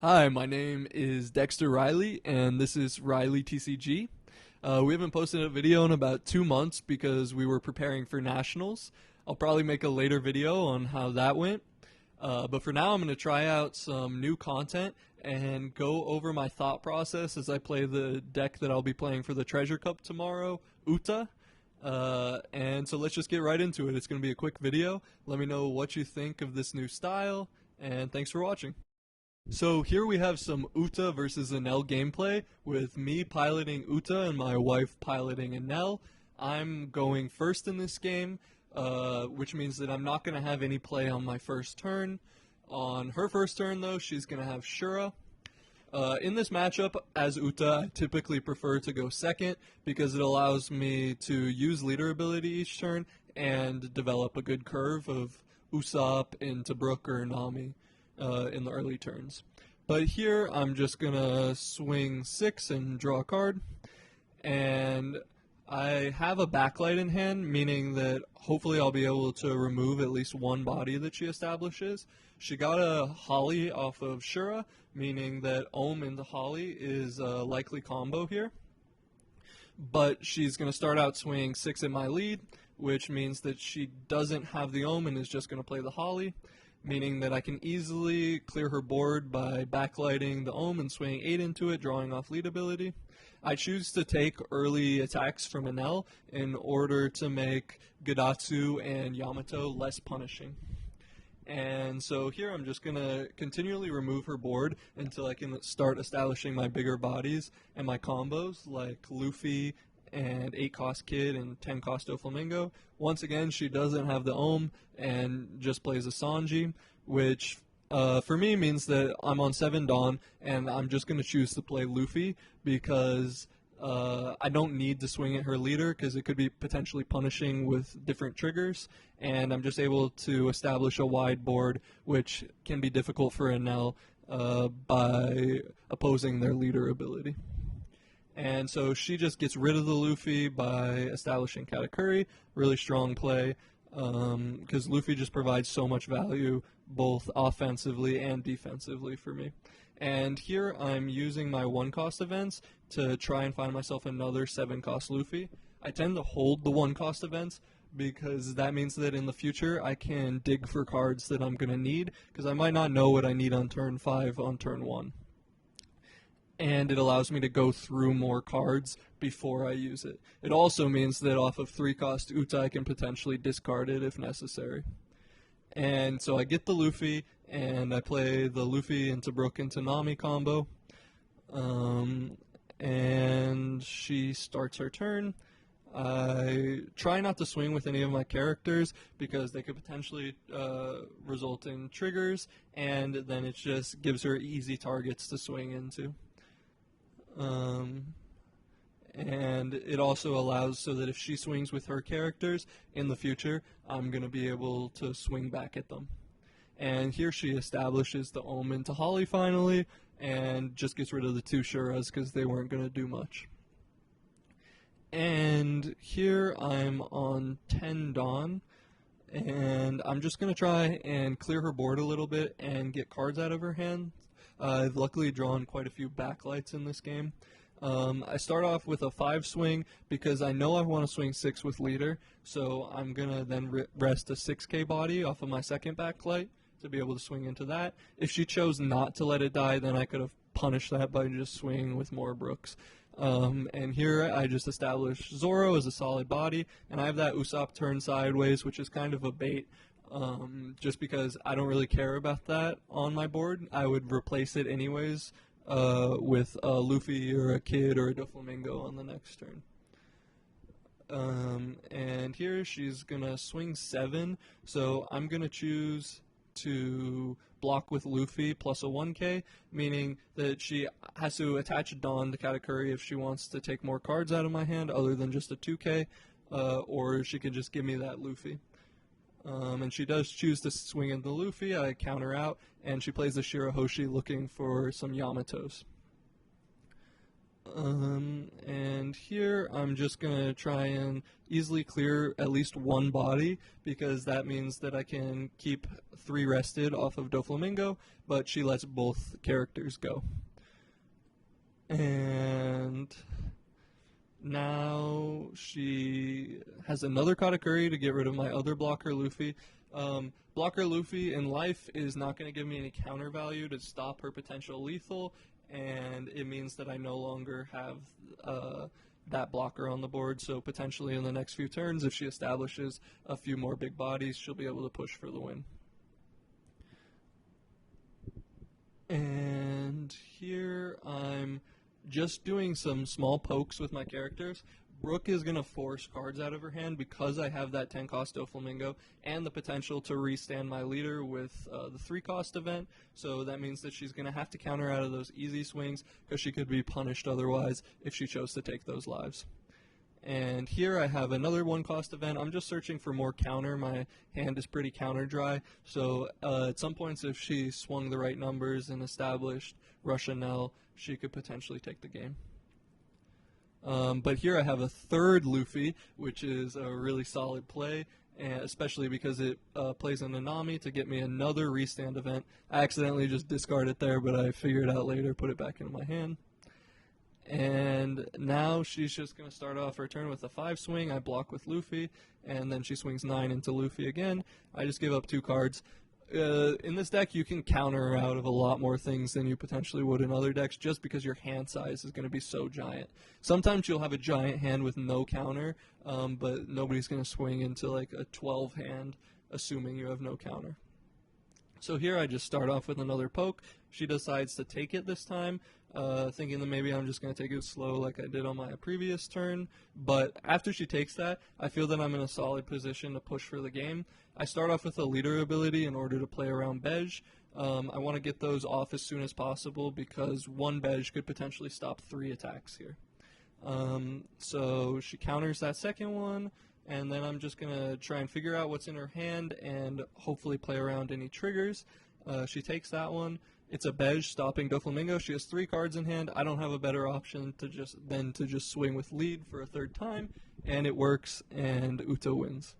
Hi, my name is Dexter Riley, and this is Riley TCG. We haven't posted a video in about 2 months because we were preparing for nationals. I'll probably make a later video on how that went. But for now, I'm going to try out some new content and go over my thought process as I play the deck that I'll be playing for the Treasure Cup tomorrow, Uta. And so let's just get right into it. It's going to be a quick video. Let me know what you think of this new style, and thanks for watching. So here we have some Uta versus Enel gameplay with me piloting Uta and my wife piloting Enel. I'm going first in this game, which means that I'm not going to have any play on my first turn. On her first turn, though, she's going to have Shura. In this matchup, as Uta, I typically prefer to go second because it allows me to use leader ability each turn and develop a good curve of Usopp into Brook or Nami in the early turns. But here I'm just gonna swing 6 and draw a card, and I have a backlight in hand, meaning that hopefully I'll be able to remove at least one body that she establishes. She got a Holly off of Shura, meaning that Ohm into Holly is a likely combo here. But she's going to start out swinging 6 at my lead, which means that she doesn't have the Ohm and is just going to play the Holly, meaning that I can easily clear her board by backlighting the Ohm and swinging 8 into it, drawing off lead ability. I choose to take early attacks from Enel in order to make Gadatsu and Yamato less punishing. And so here I'm just going to continually remove her board until I can start establishing my bigger bodies and my combos like Luffy and 8 cost Kid and 10 cost Doflamingo. Once again, she doesn't have the Ohm and just plays a Sanji, which for me means that I'm on 7 Dawn and I'm just going to choose to play Luffy because I don't need to swing at her leader because it could be potentially punishing with different triggers, and I'm just able to establish a wide board, which can be difficult for Enel by opposing their leader ability. And so she just gets rid of the Luffy by establishing Katakuri, really strong play, because Luffy just provides so much value both offensively and defensively for me. And here I'm using my 1 cost events to try and find myself another 7 cost Luffy. I tend to hold the 1 cost events because that means that in the future I can dig for cards that I'm going to need because I might not know what I need on turn 5 on turn 1. And it allows me to go through more cards before I use it. It also means that off of 3 cost Uta I can potentially discard it if necessary. And so I get the Luffy, and I play the Luffy into Brook into Nami combo. And she starts her turn. I try not to swing with any of my characters because they could potentially result in triggers, and then it just gives her easy targets to swing into. And it also allows so that if she swings with her characters in the future, I'm going to be able to swing back at them. And here she establishes the Omen to Holly finally, and just gets rid of the 2 Shuras because they weren't going to do much. And here I'm on 10 Dawn, and I'm just going to try and clear her board a little bit and get cards out of her hand. I've luckily drawn quite a few backlights in this game. I start off with a 5 swing because I know I want to swing 6 with leader, so I'm going to then rest a 6k body off of my second backlight to be able to swing into that. If she chose not to let it die, then I could have punished that by just swinging with more Brooks. And here I just established Zoro as a solid body, and I have that Usopp turn sideways, which is kind of a bait. Just because I don't really care about that on my board. I would replace it anyways with a Luffy or a Kid or a Doflamingo on the next turn. And here she's going to swing 7, so I'm going to choose to block with Luffy plus a 1k, meaning that she has to attach Dawn to Katakuri if she wants to take more cards out of my hand other than just a 2k, or she can just give me that Luffy. And she does choose to swing into Luffy. I counter out, and she plays the Shirahoshi looking for some Yamatos. And here I'm just going to try and easily clear at least one body, because that means that I can keep 3 rested off of Doflamingo, but she lets both characters go. And now she has another Katakuri to get rid of my other blocker, Luffy. Blocker Luffy in life is not going to give me any counter value to stop her potential lethal, and it means that I no longer have that blocker on the board, so potentially in the next few turns, if she establishes a few more big bodies, she'll be able to push for the win. And here I'm just doing some small pokes with my characters. Brooke is going to force cards out of her hand because I have that 10 cost Doflamingo and the potential to restand my leader with the 3 cost event. So that means that she's going to have to counter out of those easy swings because she could be punished otherwise if she chose to take those lives. And here I have another 1 cost event. I'm just searching for more counter. My hand is pretty counter dry. So at some points, if she swung the right numbers and established Enel, she could potentially take the game. But here I have a 3rd Luffy, which is a really solid play, and especially because it plays an Nanami to get me another restand event. I accidentally just discarded it there, but I figured out later, put it back into my hand. And now she's just going to start off her turn with a 5 swing. I block with Luffy, and then she swings 9 into Luffy again. I just give up 2 cards. In this deck, you can counter out of a lot more things than you potentially would in other decks just because your hand size is going to be so giant. Sometimes you'll have a giant hand with no counter, but nobody's going to swing into like a 12 hand assuming you have no counter. So here I just start off with another poke. She decides to take it this time, thinking that maybe I'm just going to take it slow like I did on my previous turn. But after she takes that, I feel that I'm in a solid position to push for the game. I start off with a leader ability in order to play around Bej. I want to get those off as soon as possible because 1 Bej could potentially stop 3 attacks here. So she counters that second one. And then I'm just going to try and figure out what's in her hand and hopefully play around any triggers. She takes that one. It's a Bej stopping Doflamingo. She has 3 cards in hand. I don't have a better option than to just swing with lead for a 3rd time. And it works, and Uta wins.